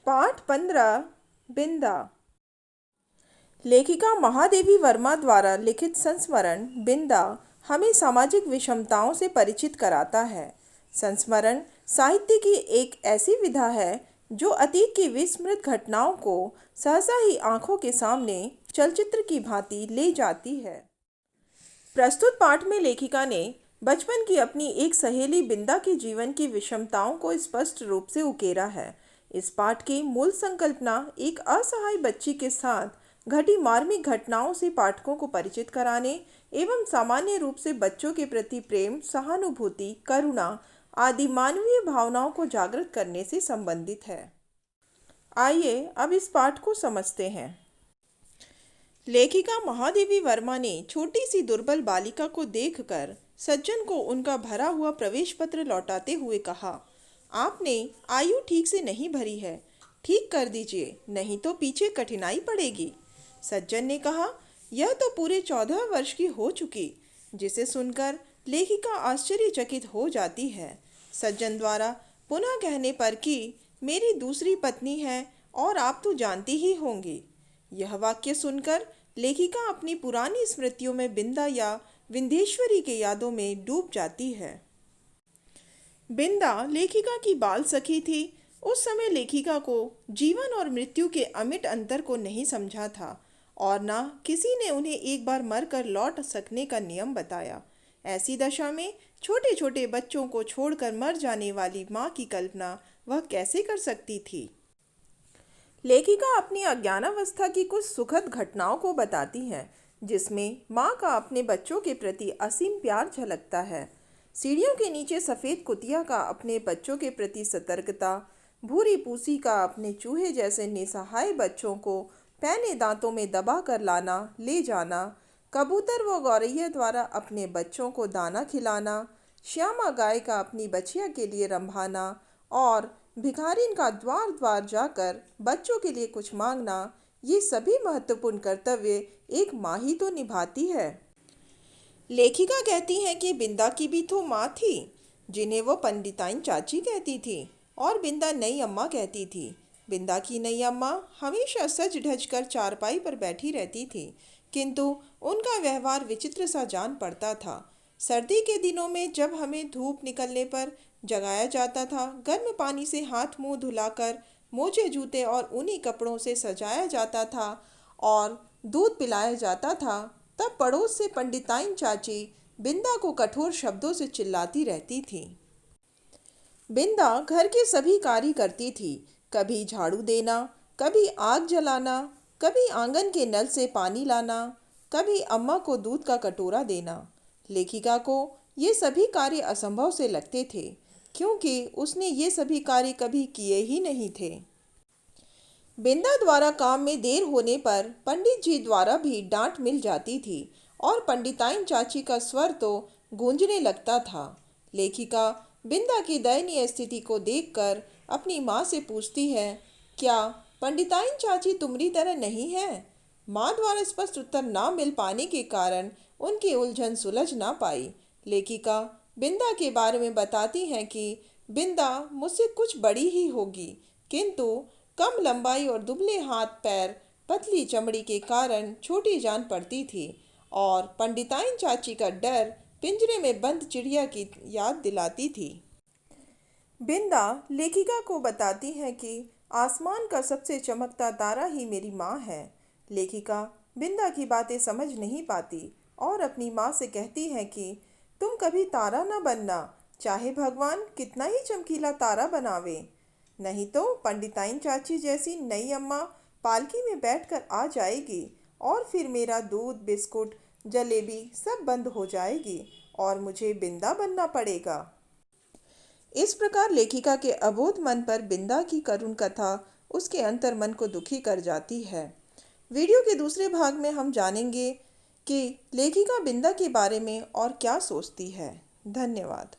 पाठ 15 बिंदा। लेखिका महादेवी वर्मा द्वारा लिखित संस्मरण बिंदा हमें सामाजिक विषमताओं से परिचित कराता है। संस्मरण साहित्य की एक ऐसी विधा है जो अतीत की विस्मृत घटनाओं को सहसा ही आंखों के सामने चलचित्र की भांति ले जाती है। प्रस्तुत पाठ में लेखिका ने बचपन की अपनी एक सहेली बिंदा के जीवन की विषमताओं को स्पष्ट रूप से उकेरा है। इस पाठ की मूल संकल्पना एक असहाय बच्ची के साथ घटी मार्मिक घटनाओं से पाठकों को परिचित कराने एवं सामान्य रूप से बच्चों के प्रति प्रेम, सहानुभूति, करुणा आदि मानवीय भावनाओं को जागृत करने से संबंधित है। आइए अब इस पाठ को समझते हैं। लेखिका महादेवी वर्मा ने छोटी सी दुर्बल बालिका को देखकर सज्जन को उनका भरा हुआ प्रवेश पत्र लौटाते हुए कहा, आपने आयु ठीक से नहीं भरी है, ठीक कर दीजिए, नहीं तो पीछे कठिनाई पड़ेगी। सज्जन ने कहा, यह तो पूरे 14 वर्ष की हो चुकी, जिसे सुनकर लेखिका आश्चर्यचकित हो जाती है। सज्जन द्वारा पुनः कहने पर कि मेरी दूसरी पत्नी है और आप तो जानती ही होंगी। यह वाक्य सुनकर लेखिका अपनी पुरानी स्मृतियों में बिंदा या विंध्येश्वरी के यादों में डूब जाती है। बिंदा लेखिका की बाल सखी थी। उस समय लेखिका को जीवन और मृत्यु के अमिट अंतर को नहीं समझा था और न किसी ने उन्हें एक बार मरकर लौट सकने का नियम बताया। ऐसी दशा में छोटे छोटे बच्चों को छोड़कर मर जाने वाली माँ की कल्पना वह कैसे कर सकती थी। लेखिका अपनी अज्ञानावस्था की कुछ सुखद घटनाओं को बताती है, जिसमें माँ का अपने बच्चों के प्रति असीम प्यार झलकता है। सीढ़ियों के नीचे सफ़ेद कुतिया का अपने बच्चों के प्रति सतर्कता, भूरी पूसी का अपने चूहे जैसे निसहाय बच्चों को पैने दांतों में दबा कर लाना ले जाना, कबूतर व गौरैया द्वारा अपने बच्चों को दाना खिलाना, श्यामा गाय का अपनी बछिया के लिए रंभाना और भिखारिन का द्वार द्वार जाकर बच्चों के लिए कुछ मांगना, ये सभी महत्वपूर्ण कर्तव्य एक माँ ही तो निभाती है। लेखिका कहती हैं कि बिंदा की भी तो माँ थी, जिन्हें वो पंडिताइन चाची कहती थी और बिंदा नई अम्मा कहती थी। बिंदा की नई अम्मा हमेशा सज ढज कर चारपाई पर बैठी रहती थी, किंतु उनका व्यवहार विचित्र सा जान पड़ता था। सर्दी के दिनों में जब हमें धूप निकलने पर जगाया जाता था, गर्म पानी से हाथ मुंह धुलाकर मोजे जूते और ऊनी कपड़ों से सजाया जाता था और दूध पिलाया जाता था, तब पड़ोस से पंडिताइन चाची बिंदा को कठोर शब्दों से चिल्लाती रहती थी। बिंदा घर के सभी कार्य करती थी, कभी झाड़ू देना, कभी आग जलाना, कभी आंगन के नल से पानी लाना, कभी अम्मा को दूध का कटोरा देना। लेखिका को ये सभी कार्य असंभव से लगते थे, क्योंकि उसने ये सभी कार्य कभी किए ही नहीं थे। बिंदा द्वारा काम में देर होने पर पंडित जी द्वारा भी डांट मिल जाती थी और पंडिताइन चाची का स्वर तो गूंजने लगता था। लेखिका बिंदा की दयनीय स्थिति को देखकर अपनी माँ से पूछती है, क्या पंडिताइन चाची तुम्हारी तरह नहीं है? माँ द्वारा स्पष्ट उत्तर ना मिल पाने के कारण उनकी उलझन सुलझ ना पाई। लेखिका बिंदा के बारे में बताती हैं कि बिंदा मुझसे कुछ बड़ी ही होगी, किंतु कम लंबाई और दुबले हाथ पैर, पतली चमड़ी के कारण छोटी जान पड़ती थी और पंडिताइन चाची का डर पिंजरे में बंद चिड़िया की याद दिलाती थी। बिंदा लेखिका को बताती है कि आसमान का सबसे चमकता तारा ही मेरी माँ है। लेखिका बिंदा की बातें समझ नहीं पाती और अपनी माँ से कहती है कि तुम कभी तारा न बनना, चाहे भगवान कितना ही चमकीला तारा बनावे, नहीं तो पंडिताइन चाची जैसी नई अम्मा पालकी में बैठकर आ जाएगी और फिर मेरा दूध, बिस्कुट, जलेबी सब बंद हो जाएगी और मुझे बिंदा बनना पड़ेगा। इस प्रकार लेखिका के अबोध मन पर बिंदा की करुण कथा उसके अंतर मन को दुखी कर जाती है। वीडियो के दूसरे भाग में हम जानेंगे कि लेखिका बिंदा के बारे में और क्या सोचती है। धन्यवाद।